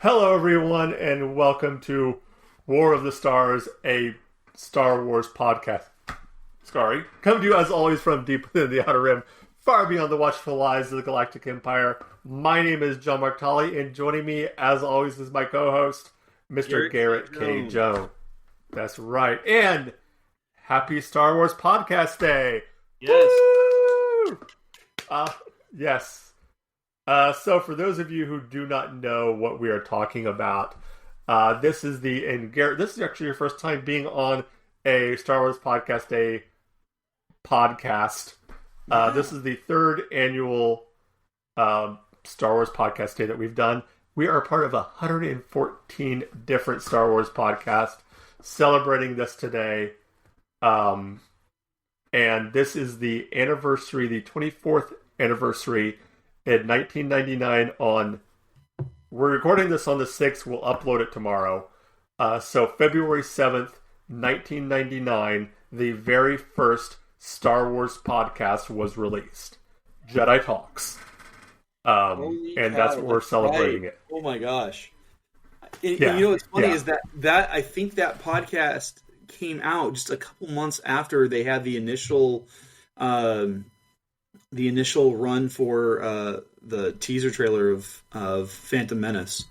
Hello, everyone, and welcome to War of the Stars, a Star Wars podcast. Come to you as always from deep within the Outer Rim, far beyond the watchful eyes of the Galactic Empire. My name is John Martali, and joining me, as always, is my co-host, Mr. Garrett K. Jones. That's right, and happy Star Wars Podcast Day! Yes. Woo! Yes. So for those of you who do not know what we are talking about, this is Garrett, this is actually your first time being on a Star Wars Podcast Day podcast. This is the third annual Star Wars Podcast Day that we've done. We are part of 114 different Star Wars podcasts celebrating this today. And this is the anniversary, the 24th anniversary in 1999 we're recording this on the 6th, we'll upload it tomorrow. So February 7th, 1999, the very first Star Wars podcast was released. Jedi Talks. And that's what we're celebrating it. Oh my gosh. And you know what's funny is that I think that podcast came out just a couple months after they had the initial run for the teaser trailer of Phantom Menace.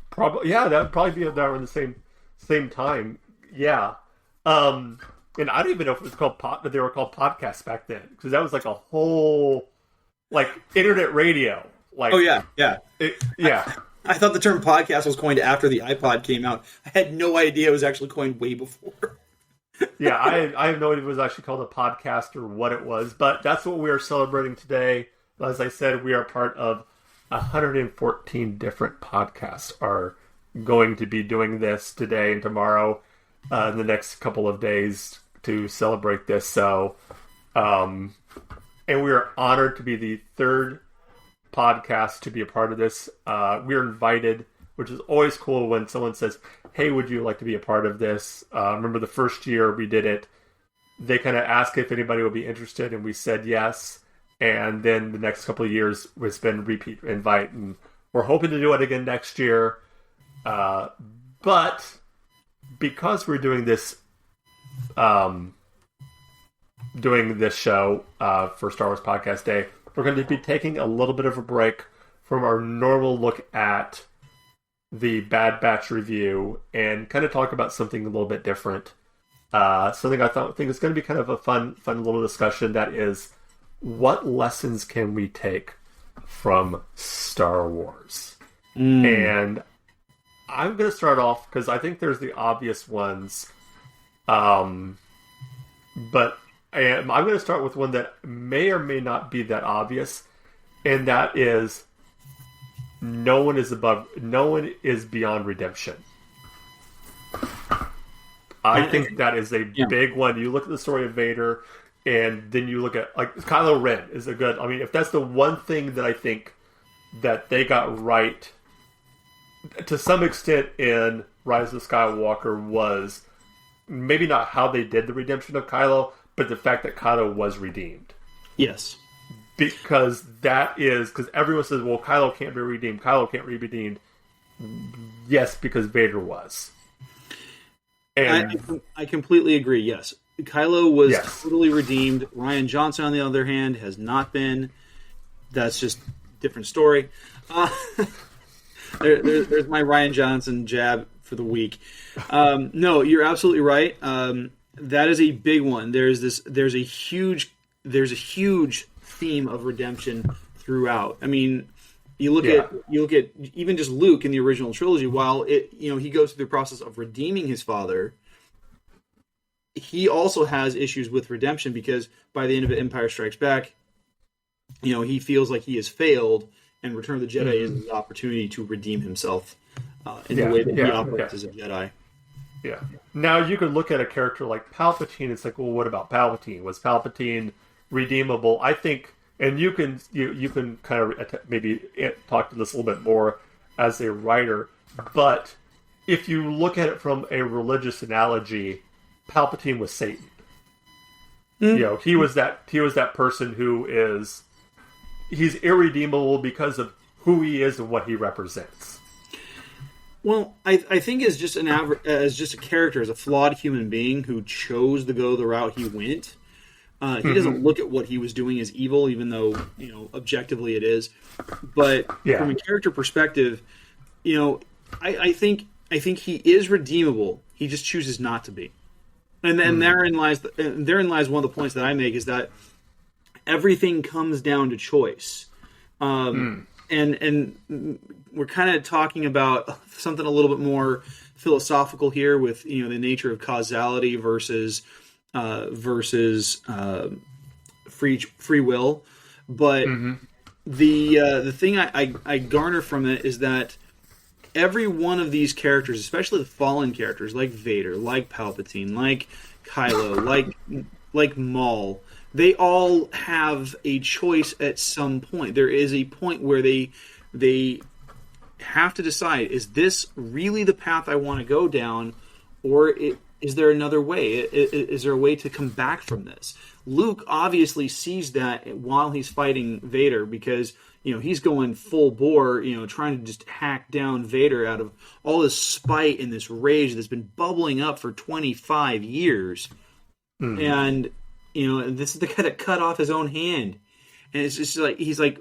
Probably, yeah, that would probably be around the same time. Yeah, and I don't even know if it was called they were called podcasts back then, because that was like a whole internet radio. Oh yeah. I thought the term podcast was coined after the iPod came out. I had no idea it was actually coined way before. Yeah, I have no idea if it was actually called a podcast or what it was, but that's what we are celebrating today. As I said, we are part of 114 different podcasts are going to be doing this today and tomorrow, in the next couple of days to celebrate this. So, and we are honored to be the third podcast to be a part of this. We're invited, which is always cool when someone says, hey, would you like to be a part of this? Remember the first year we did it, they kind of asked if anybody would be interested, and we said yes. And then the next couple of years, it's been repeat invite, and we're hoping to do it again next year. But because we're doing this show for Star Wars Podcast Day, we're going to be taking a little bit of a break from our normal look at the Bad Batch review and kind of talk about something a little bit different. Something I think is going to be kind of a fun little discussion, that is, what lessons can we take from Star Wars? And I'm going to start off because I think there's the obvious ones. But I'm going to start with one that may or may not be that obvious, and that is no one is beyond redemption. I think that is a big one. You look at the story of Vader, and then you look at, Kylo Ren is a good... I mean, if that's the one thing that I think that they got right, to some extent in Rise of Skywalker, was maybe not how they did the redemption of Kylo, but the fact that Kylo was redeemed. Yes. Because everyone says, well, Kylo can't be redeemed. Kylo can't be redeemed. Yes, because Vader was. And I completely agree, yes. Kylo was totally redeemed. Rian Johnson, on the other hand, has not been. That's just a different story. There's my Rian Johnson jab for the week. No, you're absolutely right. That is a big one. There's a huge theme of redemption throughout. I mean, you look at even just Luke in the original trilogy. While he goes through the process of redeeming his father, he also has issues with redemption, because by the end of it, Empire Strikes Back, he feels like he has failed, and Return of the Jedi is his opportunity to redeem himself in the way that he operates as a Jedi. Yeah. Now you could look at a character like Palpatine. It's like, well, what about Palpatine? Was Palpatine redeemable? I think, and you can kind of maybe talk to this a little bit more as a writer, but if you look at it from a religious analogy, Palpatine was Satan. He was that person who he's irredeemable because of who he is and what he represents. Well, I think as just as just a character, as a flawed human being who chose to go the route he went, he doesn't look at what he was doing as evil, even though objectively it is. But from a character perspective, I think he is redeemable. He just chooses not to be, and therein lies one of the points that I make is that everything comes down to choice. And we're kind of talking about something a little bit more philosophical here with the nature of causality versus free will. But the thing I garner from it is that every one of these characters, especially the fallen characters like Vader, like Palpatine, like Kylo, like Maul, they all have a choice at some point. There is a point where they have to decide, is this really the path I want to go down, or is there another way? Is there a way to come back from this? Luke obviously sees that while he's fighting Vader because he's going full bore, trying to just hack down Vader out of all this spite and this rage that's been bubbling up for 25 years. And this is the guy that cut off his own hand, and it's just like he's like,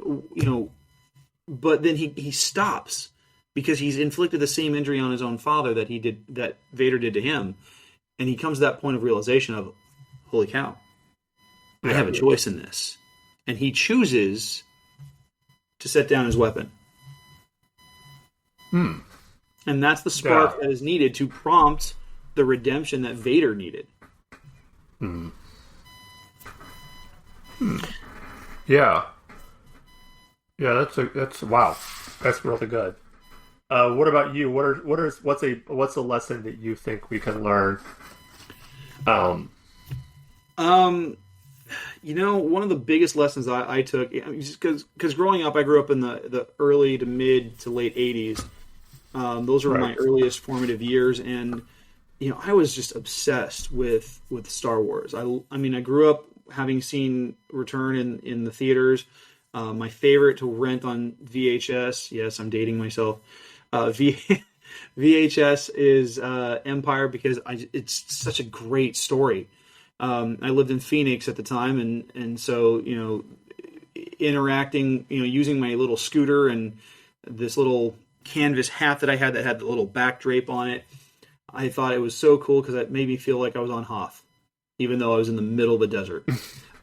but then he stops because he's inflicted the same injury on his own father that Vader did to him, and he comes to that point of realization of, holy cow, I have a choice in this, and he chooses to set down his weapon, and that's the spark that is needed to prompt the redemption that Vader needed. Yeah, that's wow, that's really good. What about you? What's a lesson that you think we can learn? One of the biggest lessons I took, just because growing up, I grew up in the early to mid to late 80s. Those were my earliest formative years, and I was just obsessed with Star Wars. I mean, I grew up having seen Return in the theaters. My favorite to rent on VHS. Yes, I'm dating myself. VHS is Empire because it's such a great story. I lived in Phoenix at the time, and so interacting, using my little scooter and this little canvas hat that I had that had the little back drape on it. I thought it was so cool because it made me feel like I was on Hoth, even though I was in the middle of the desert.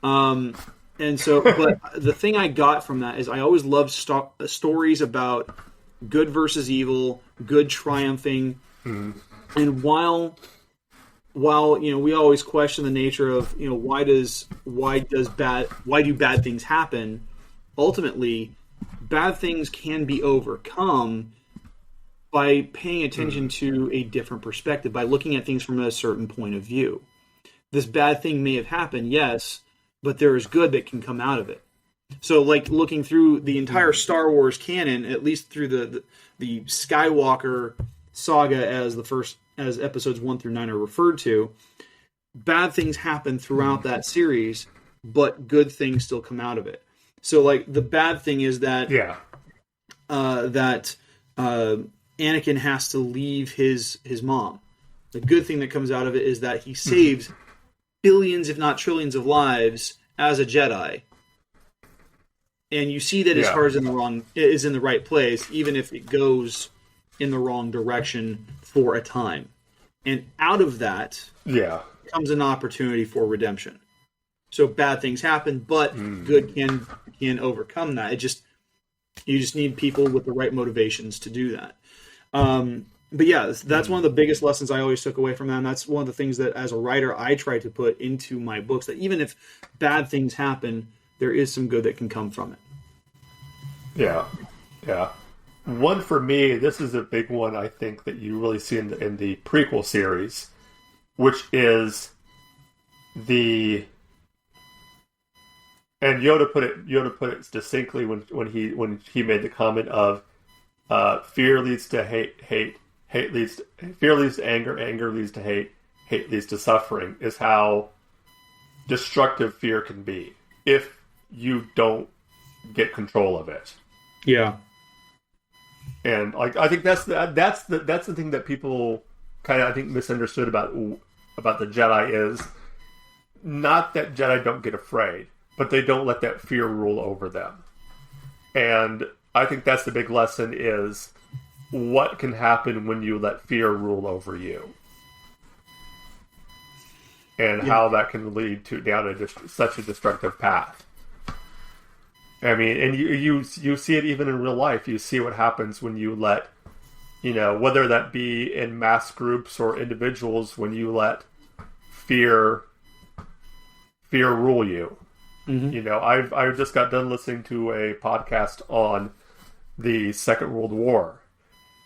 And so, but the thing I got from that is I always loved stories about good versus evil, good triumphing. And while we always question the nature of why do bad things happen, ultimately bad things can be overcome by paying attention to a different perspective, by looking at things from a certain point of view. This bad thing may have happened, yes, but there is good that can come out of it. So, like looking through the entire Star Wars canon, at least through the Skywalker saga, as episodes 1 through 9 are referred to, bad things happen throughout that series, but good things still come out of it. So, like the bad thing is that Anakin has to leave his mom. The good thing that comes out of it is that he saves billions, if not trillions, of lives as a Jedi. And you see that his heart is in the right place, even if it goes in the wrong direction for a time. And out of that comes an opportunity for redemption. So bad things happen, but good can overcome that. You just need people with the right motivations to do that. But yeah, that's one of the biggest lessons I always took away from that. And that's one of the things that as a writer I try to put into my books, that even if bad things happen, there is some good that can come from it. Yeah. One for me, this is a big one I think that you really see in the prequel series, which is and Yoda put it succinctly when he made the comment of fear leads to hate leads to fear leads to anger leads to hate leads to suffering, is how destructive fear can be if you don't get control of it. Yeah. And like I think that's the thing that people kind of I think misunderstood about the Jedi is not that Jedi don't get afraid, but they don't let that fear rule over them. And I think that's the big lesson is what can happen when you let fear rule over you. And how that can lead to down such a destructive path. I mean, and you see it even in real life. You see what happens when you let, whether that be in mass groups or individuals, when you let fear rule you. Mm-hmm. I've just got done listening to a podcast on the Second World War,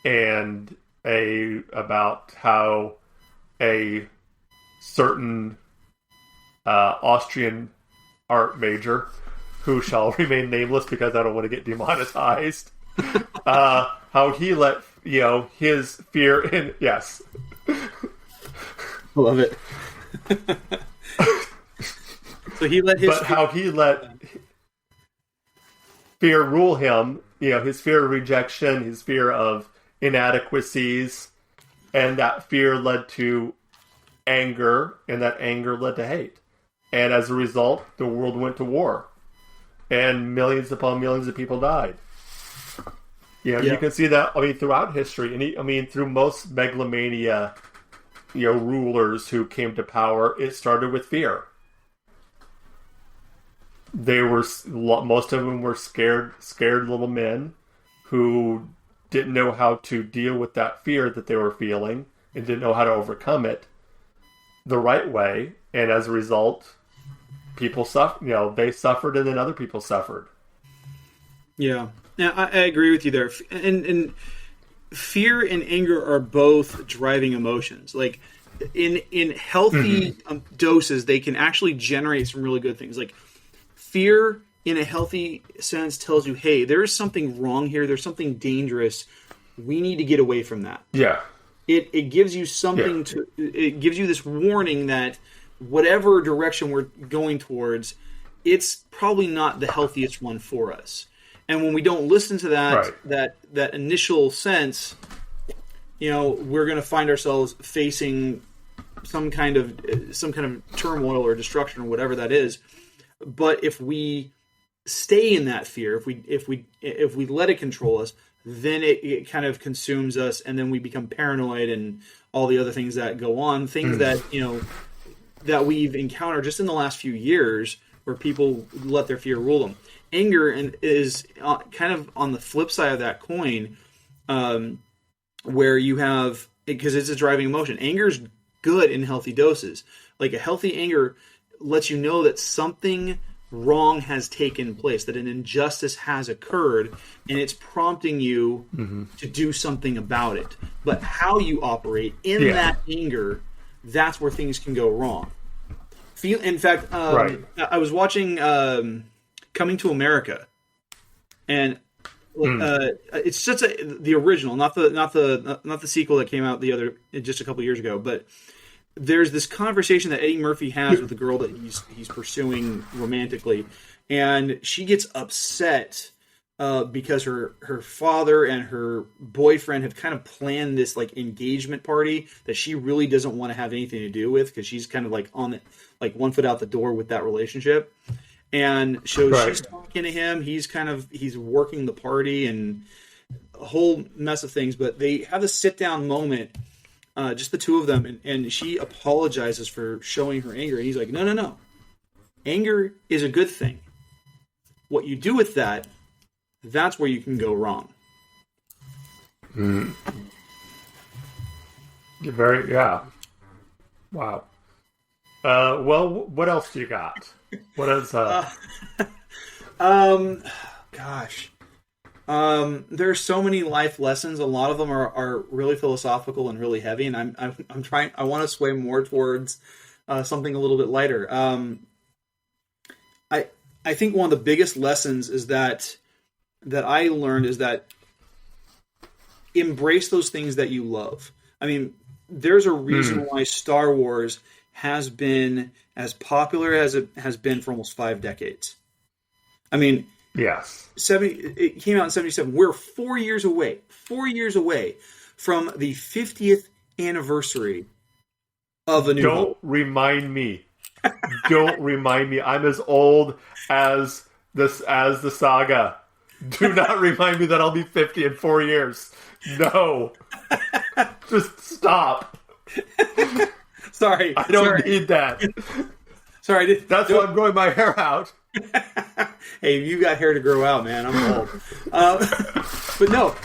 and about how a certain Austrian art major, who shall remain nameless because I don't want to get demonetized, how he let his fear in. Yes, love it. So he let his, but how he let fear rule him. His fear of rejection, his fear of inadequacies, and that fear led to anger, and that anger led to hate. And as a result, the world went to war. And millions upon millions of people died. You can see that, throughout history. And through most megalomania, rulers who came to power, it started with fear. Most of them were scared little men who didn't know how to deal with that fear that they were feeling and didn't know how to overcome it the right way, and as a result, people suffered. They suffered, and then other people suffered. Yeah, I agree with you there. And fear and anger are both driving emotions. Like in healthy doses, they can actually generate some really good things. Like fear, in a healthy sense, tells you, "Hey, there is something wrong here. There's something dangerous. We need to get away from that." Yeah. It gives you something to. It gives you this warning that whatever direction we're going towards, it's probably not the healthiest one for us. And when we don't listen to that that initial sense, we're going to find ourselves facing some kind of turmoil or destruction or whatever that is. But if we stay in that fear, if we let it control us, then it kind of consumes us, and then we become paranoid and all the other things that go on. Things that that we've encountered just in the last few years, where people let their fear rule them. Anger is kind of on the flip side of that coin, where you have, because it's a driving emotion. Anger is good in healthy doses. Like a healthy anger lets you know that something wrong has taken place, that an injustice has occurred, and it's prompting you to do something about it. But how you operate in that anger, that's where things can go wrong. In fact, I was watching Coming to America, and it's just the original, not the sequel that came out just a couple years ago, but there's this conversation that Eddie Murphy has with the girl that he's pursuing romantically, and she gets upset because her father and her boyfriend have kind of planned this like engagement party that she really doesn't want to have anything to do with, because she's kind of like on it, like 1 foot out the door with that relationship. And so she's talking to him. He's working the party and a whole mess of things. But they have a sit down moment, just the two of them, and she apologizes for showing her anger. And he's like, no. Anger is a good thing. What you do with that's where you can go wrong. Wow. Well, what else do you got? What is gosh. There's so many life lessons. A lot of them are really philosophical and really heavy, and I'm trying. I want to sway more towards something a little bit lighter. I think one of the biggest lessons is that I learned is that embrace those things that you love. I mean, there's a reason why Star Wars has been as popular as it has been for almost 5 decades. I mean, Yes. It came out in 77. We're 4 years away from the 50th anniversary of A New Hope. Don't remind me. Don't remind me. I'm as old as the saga. Do not remind me that I'll be 50 in 4 years. No. Just stop. Sorry. I don't need that. Sorry. That's why I'm growing my hair out. Hey, you got hair to grow out, man. I'm old. But no,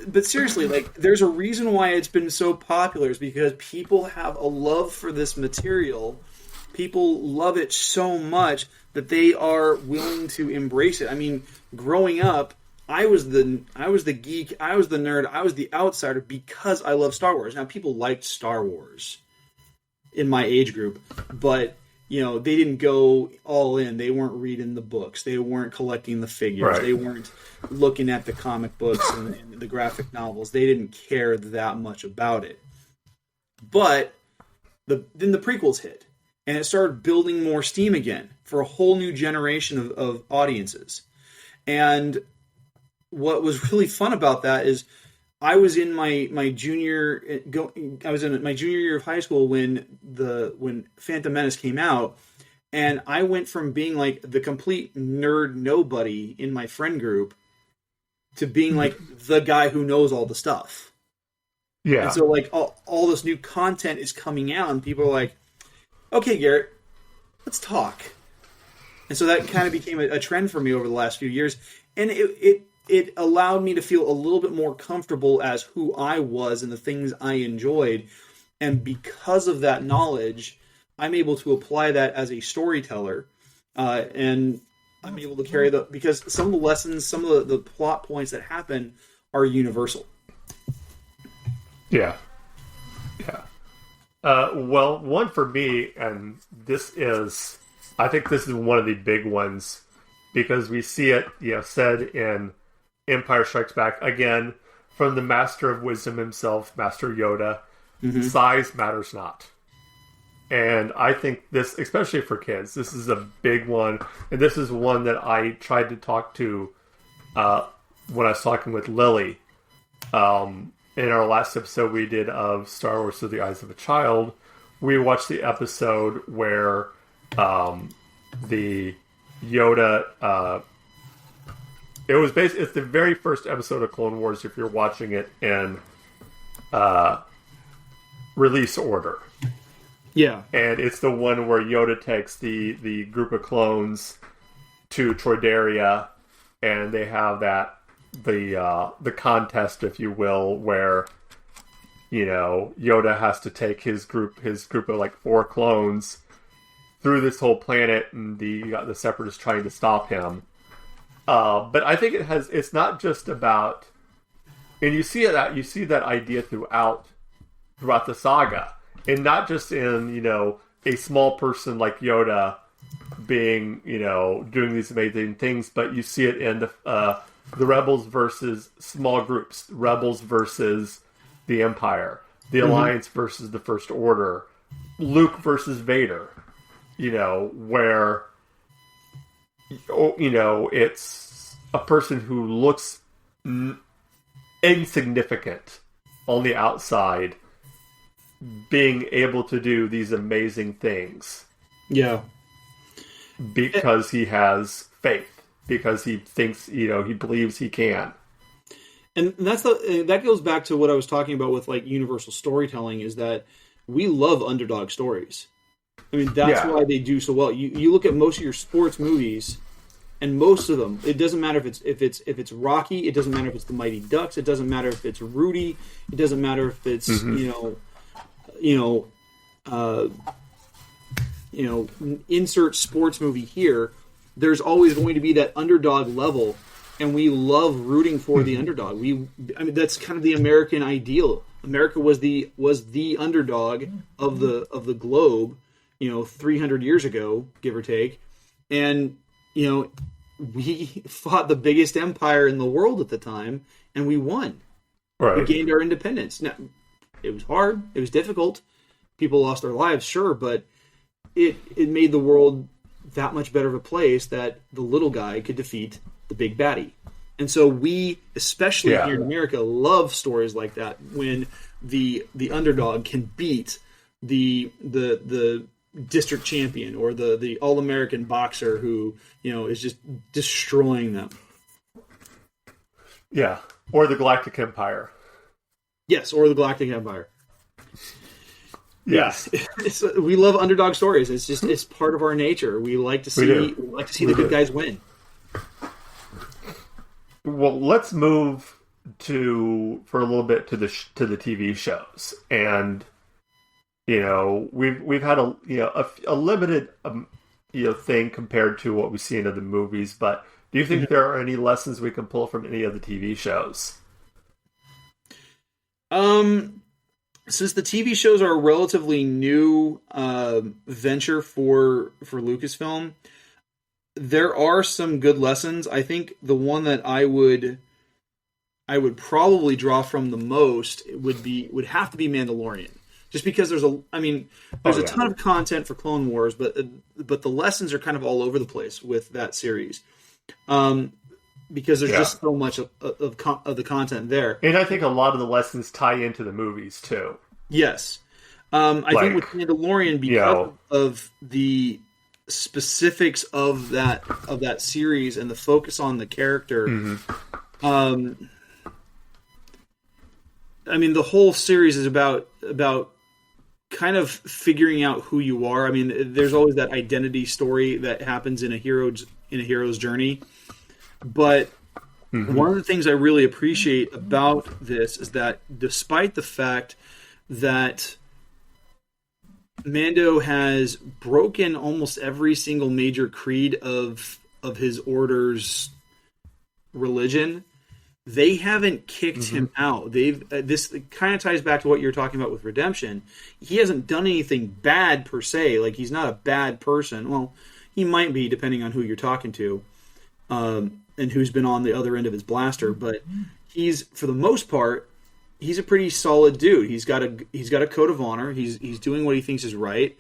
but seriously, like, there's a reason why it's been so popular is because people have a love for this material. People love it so much that they are willing to embrace it. I mean, growing up, I was the geek, I was the nerd, I was the outsider because I love Star Wars. Now, people liked Star Wars in my age group, but they didn't go all in. They weren't reading the books. They weren't collecting the figures. Right. They weren't looking at the comic books and the graphic novels. They didn't care that much about it. But then the prequels hit, and it started building more steam again for a whole new generation of audiences. And what was really fun about that is I was in my junior year of high school when Phantom Menace came out, and I went from being like the complete nerd nobody in my friend group to being like the guy who knows all the stuff. Yeah. And so like all this new content is coming out, and people are like, "Okay, Garrett, let's talk." And so that kind of became a trend for me over the last few years, and it allowed me to feel a little bit more comfortable as who I was and the things I enjoyed. And because of that knowledge, I'm able to apply that as a storyteller. And I'm able to carry because some of the lessons, some of the plot points that happen are universal. Yeah. Yeah. Well, one for me, and I think this is one of the big ones, because we see it, said in Empire Strikes Back, again, from the Master of Wisdom himself, Master Yoda, size matters not. And I think this, especially for kids, this is a big one. And this is one that I tried to talk to when I was talking with Lily. In our last episode we did of Star Wars Through the Eyes of a Child, we watched the episode where the Yoda... it's the very first episode of Clone Wars if you're watching it in release order. Yeah. And it's the one where Yoda takes the group of clones to Troideria, and they have the contest, if you will, where Yoda has to take his group of like 4 clones through this whole planet, and the Separatists trying to stop him. But I think it's not just about, and you see that idea throughout the saga, and not just in a small person like Yoda being doing these amazing things, but you see it in the Rebels versus small groups, Rebels versus the Empire, the Alliance versus the First Order, Luke versus Vader, where it's a person who looks insignificant on the outside being able to do these amazing things. Yeah. Because he has faith. Because he thinks, he believes he can. And that goes back to what I was talking about with like universal storytelling, is that we love underdog stories. I mean, that's why they do so well. You look at most of your sports movies, and most of them, it doesn't matter if it's Rocky, it doesn't matter if it's the Mighty Ducks, it doesn't matter if it's Rudy, it doesn't matter if it's insert sports movie here. There's always going to be that underdog level, and we love rooting for the underdog. That's kind of the American ideal. America was the underdog of the globe, 300 years ago, give or take, and we fought the biggest empire in the world at the time, and we won. Right. We gained our independence. Now, it was hard. It was difficult. People lost their lives, sure, but it made the world that much better of a place that the little guy could defeat the big baddie. And so we, especially here in America, love stories like that when the underdog can beat the district champion or the all-American boxer who, is just destroying them. Yeah, or the Galactic Empire. Yes, or the Galactic Empire. Yes, we love underdog stories. It's part of our nature. We like to see the good guys win. Well, let's move for a little bit to the TV shows, and we've had a limited thing compared to what we've seen in the movies. But do you think there are any lessons we can pull from any of the TV shows? Since the TV shows are a relatively new venture for Lucasfilm, there are some good lessons. I think the one that I would probably draw from the most would have to be Mandalorian, just because there's a ton of content for Clone Wars, but the lessons are kind of all over the place with that series, because there's just so much of the content there. And I think a lot of the lessons tie into the movies too. Yes, I think with Mandalorian, because of the specifics of that series and the focus on the character. Mm-hmm. The whole series is about kind of figuring out who you are. There's always that identity story that happens in a hero's journey, but one of the things I really appreciate about this is that despite the fact that Mando has broken almost every single major creed of his order's religion, they haven't kicked him out. This kind of ties back to what you're talking about with redemption. He hasn't done anything bad per se. Like, he's not a bad person. Well, he might be depending on who you're talking to, and who's been on the other end of his blaster. But he's, for the most part, he's a pretty solid dude. He's got a code of honor. He's doing what he thinks is right,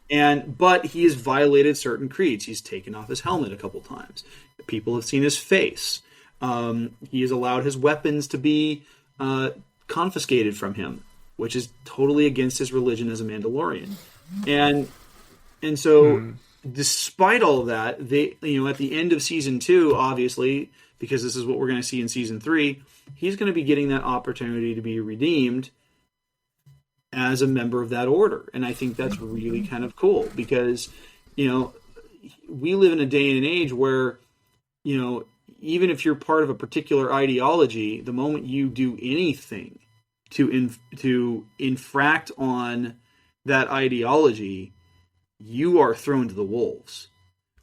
but he has violated certain creeds. He's taken off his helmet a couple times. People have seen his face. He has allowed his weapons to be confiscated from him, which is totally against his religion as a Mandalorian. And so, despite all of that, they at the end of season 2, obviously, because this is what we're going to see in season 3. He's going to be getting that opportunity to be redeemed as a member of that order. And I think that's really kind of cool because, we live in a day and an age where, even if you're part of a particular ideology, the moment you do anything to infract on that ideology, you are thrown to the wolves.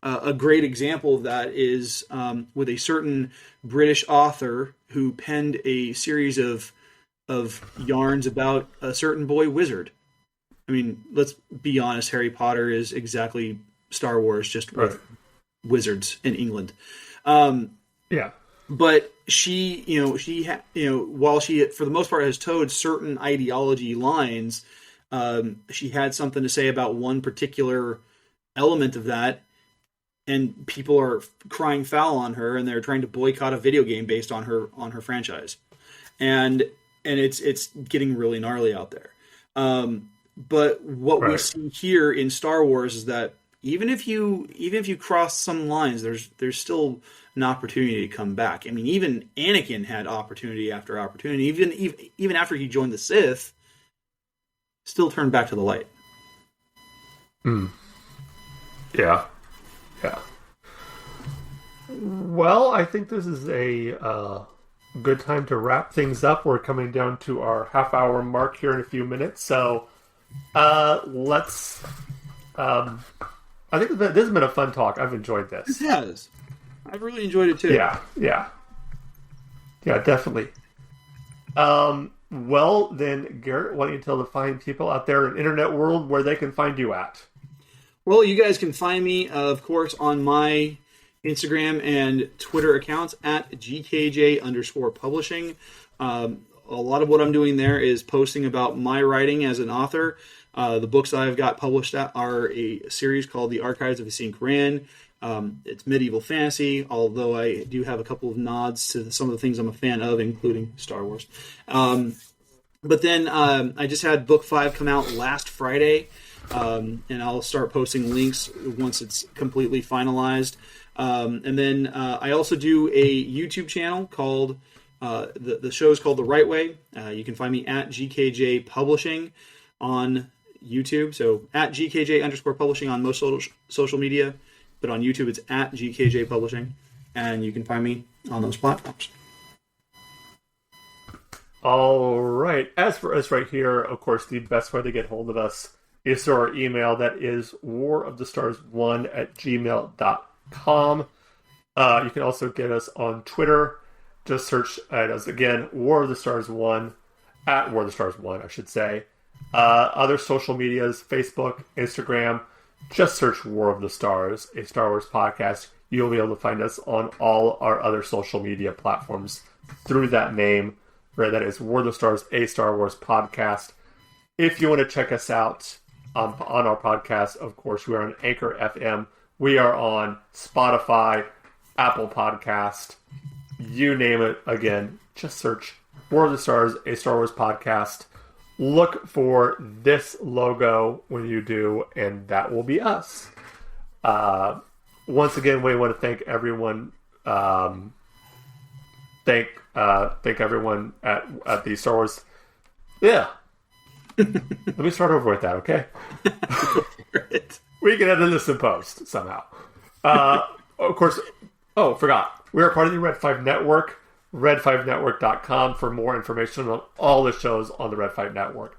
A great example of that is with a certain British author who penned a series of yarns about a certain boy wizard. Let's be honest, Harry Potter is exactly Star Wars, just with wizards in England. But she, while she, for the most part, has towed certain ideology lines, she had something to say about one particular element of that, and people are crying foul on her, and they're trying to boycott a video game based on her franchise, and it's getting really gnarly out there. But what we see here in Star Wars is that even if you cross some lines, there's still an opportunity to come back. Even Anakin had opportunity after opportunity. Even after he joined the Sith, still turned back to the light. Yeah. Well, I think this is a good time to wrap things up. We're coming down to our half-hour mark here in a few minutes, so let's. I think that this has been a fun talk. I've enjoyed this. It has. I've really enjoyed it too. Yeah, definitely. Well, then, Garrett, why don't you tell the fine people out there in the internet world where they can find you at? Well, you guys can find me, of course, on my Instagram and Twitter accounts at GKJ_publishing. A lot of what I'm doing there is posting about my writing as an author. The books that I've got published are a series called The Archives of Hussein Quran. It's medieval fantasy, although I do have a couple of nods to some of the things I'm a fan of, including Star Wars. But then I just had book 5 come out last Friday, and I'll start posting links once it's completely finalized. And then I also do a YouTube channel called, the show is called The Right Way. You can find me at GKJ Publishing on YouTube. So at GKJ_publishing on most social media, but on YouTube it's at GKJ Publishing, and you can find me on those platforms. All right. As for us right here, of course, the best way to get hold of us is through our email. That is warofthestars1@gmail.com. You can also get us on Twitter. Just search us again, War of the Stars 1, at War of the Stars 1, I should say. Other social medias, Facebook, Instagram, just search War of the Stars, a Star Wars podcast. You'll be able to find us on all our other social media platforms through that name. Right, that is War of the Stars, a Star Wars podcast. If you want to check us out on our podcast, of course, we are on Anchor FM. We are on Spotify, Apple Podcast, you name it. Again, just search War of the Stars, a Star Wars podcast. Look for this logo when you do, and that will be us. Once again, we want to thank everyone. Thank everyone at the Star Wars. Yeah. Let me start over with that, okay? We can edit this in post somehow. Of course. Oh, forgot. We are part of the Red 5 Network. Red5network.com for more information on all the shows on the Red 5 Network.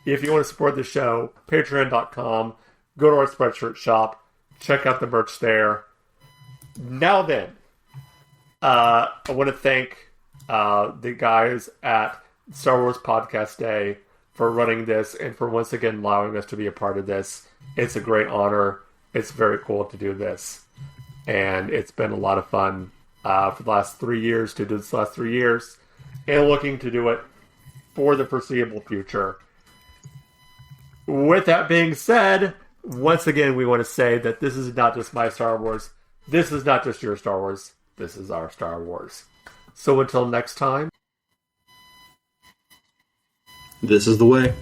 If you want to support the show, patreon.com. Go to our Spreadshirt shop. Check out the merch there. Now then, I want to thank the guys at Star Wars Podcast Day for running this and for once again allowing us to be a part of this. It's a great honor. It's very cool to do this. And it's been a lot of fun for the last 3 years, to do this last 3 years, and looking to do it for the foreseeable future. With that being said, once again, we want to say that this is not just my Star Wars. This is not just your Star Wars. This is our Star Wars. So until next time, this is the way.